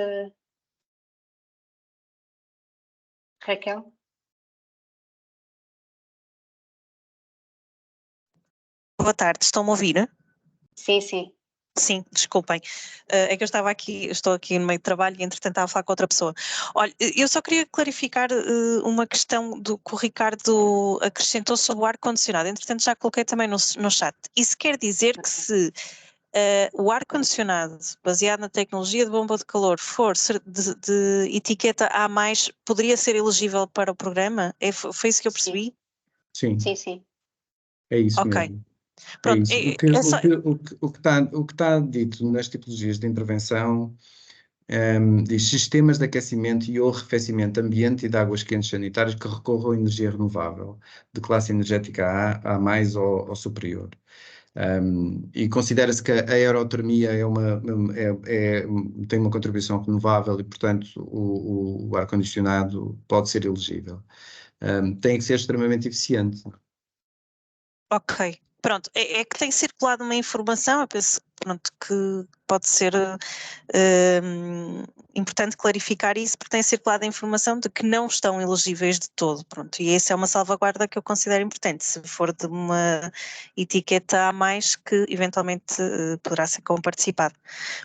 Raquel? Boa tarde, estão-me a ouvir? Sim, sim. Sim, desculpem. É que eu estou aqui no meio de trabalho e entretanto estava a falar com outra pessoa. Olha, eu só queria clarificar uma questão que o Ricardo acrescentou sobre o ar-condicionado. Entretanto já coloquei também no chat. Isso quer dizer que se o ar-condicionado baseado na tecnologia de bomba de calor for de etiqueta A+, poderia ser elegível para o programa? Foi isso que eu percebi? Sim. Sim, sim. É isso Ok. mesmo. Pronto, É isso. O que está dito nas tipologias de intervenção diz sistemas de aquecimento e ou arrefecimento ambiente e de águas quentes sanitárias que recorram à energia renovável, de classe energética A mais ou superior. E considera-se que a aerotermia tem uma contribuição renovável e, portanto, o ar-condicionado pode ser elegível. Tem que ser extremamente eficiente. Ok, pronto, é que tem circulado uma informação, eu penso pronto, que pode ser importante clarificar isso, porque tem circulado a informação de que não estão elegíveis de todo, pronto, e essa é uma salvaguarda que eu considero importante, se for de uma etiqueta a mais que eventualmente poderá ser como participado.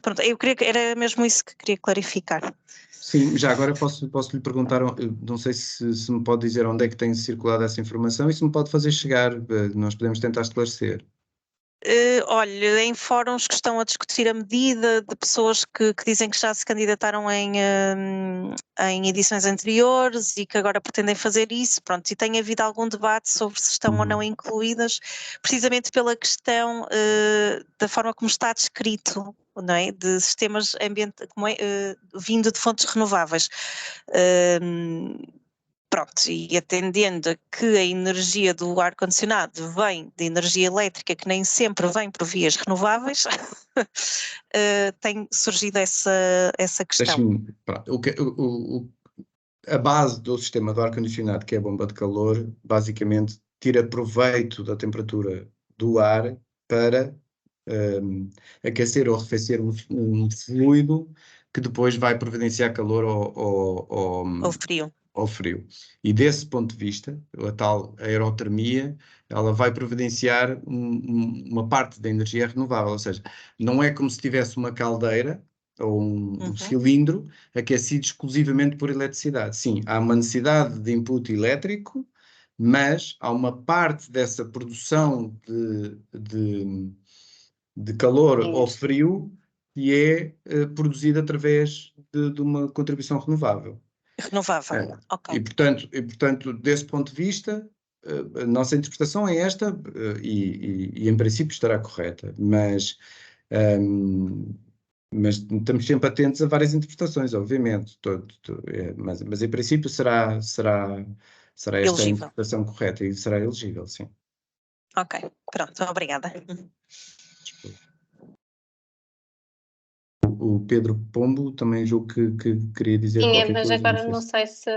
Pronto, era mesmo isso que queria clarificar. Sim, já agora posso lhe perguntar, não sei se me pode dizer onde é que tem circulado essa informação e se me pode fazer chegar, nós podemos tentar esclarecer. Olha, em fóruns que estão a discutir a medida, de pessoas que dizem que já se candidataram em edições anteriores e que agora pretendem fazer isso, pronto, e tem havido algum debate sobre se estão ou não incluídas, precisamente pela questão da forma como está descrito, não é? De sistemas vindo de fontes renováveis. Pronto, e atendendo a que a energia do ar-condicionado vem de energia elétrica, que nem sempre vem por vias renováveis, tem surgido essa questão. A base do sistema do ar-condicionado, que é a bomba de calor, basicamente tira proveito da temperatura do ar para aquecer ou arrefecer um fluido que depois vai providenciar calor Ou frio. ao frio. E desse ponto de vista, a tal aerotermia, ela vai providenciar uma parte da energia renovável, ou seja, não é como se tivesse uma caldeira ou um cilindro aquecido exclusivamente por eletricidade. Sim, há uma necessidade de input elétrico, mas há uma parte dessa produção de calor ou frio que é produzida através de uma contribuição renovável. Renovável, ok. E portanto, desse ponto de vista, a nossa interpretação é esta, e em princípio estará correta, mas estamos sempre atentos a várias interpretações, obviamente, mas em princípio será esta a interpretação correta e será elegível, sim. Ok, pronto, obrigada. O Pedro Pombo também julgo que queria dizer Sim, qualquer mas coisa. agora não sei se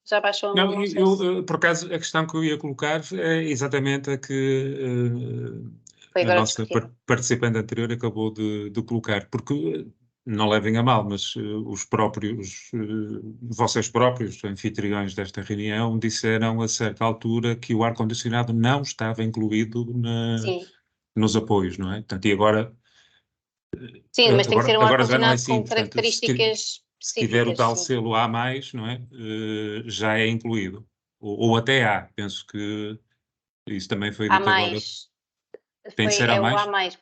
já baixou a mão. Não, eu, por acaso, a questão que eu ia colocar é exatamente a que a nossa participante anterior acabou de colocar, porque não levem a mal, mas vocês próprios, anfitriões desta reunião, disseram a certa altura que o ar-condicionado não estava incluído Sim, nos apoios, não é? Portanto, e agora, sim, mas tem que ser um agora já não é ar-condicionado assim. com Portanto, características se tiver o específicas, tal sim. selo A+, não é? Já é incluído. Ou até A, penso que isso também foi A dito agora. mais, Tem de ser A+? o A mais,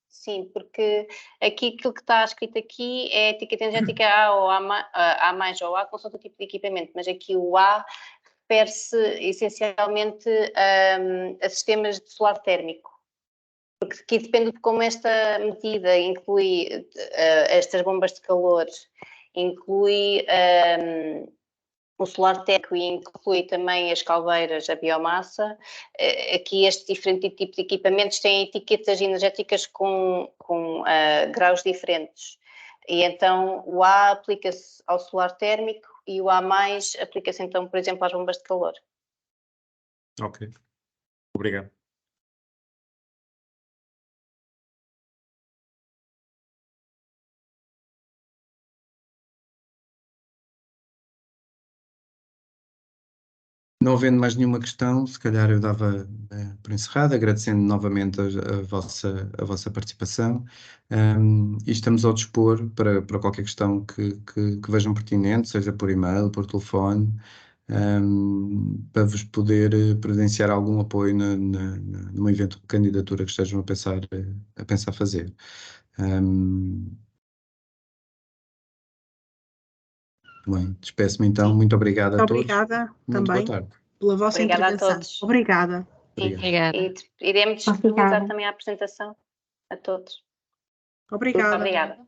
sim, porque aqui aquilo que está escrito aqui é etiqueta energética A ou A mais ou A, consoante o tipo de equipamento, mas aqui o A refere-se essencialmente a sistemas de solar térmico. Porque aqui depende de como esta medida inclui estas bombas de calor, inclui o solar térmico e inclui também as caldeiras, a biomassa. Aqui este diferente tipo de equipamentos têm etiquetas energéticas com graus diferentes. E então o A aplica-se ao solar térmico e o A+, aplica-se então, por exemplo, às bombas de calor. Ok. Obrigado. Não havendo mais nenhuma questão, se calhar eu dava por encerrado, agradecendo novamente a vossa participação, e estamos ao dispor para qualquer questão que vejam pertinente, seja por e-mail, por telefone, para vos poder providenciar algum apoio num evento de candidatura que estejam a pensar fazer. Bem, despeço-me então. Muito obrigado a todos. Obrigada Muito boa também tarde. pela vossa Obrigada a intervenção. todos. Obrigada. Obrigado. Obrigada. E iremos disponibilizar também a apresentação a todos. Obrigada. Obrigada.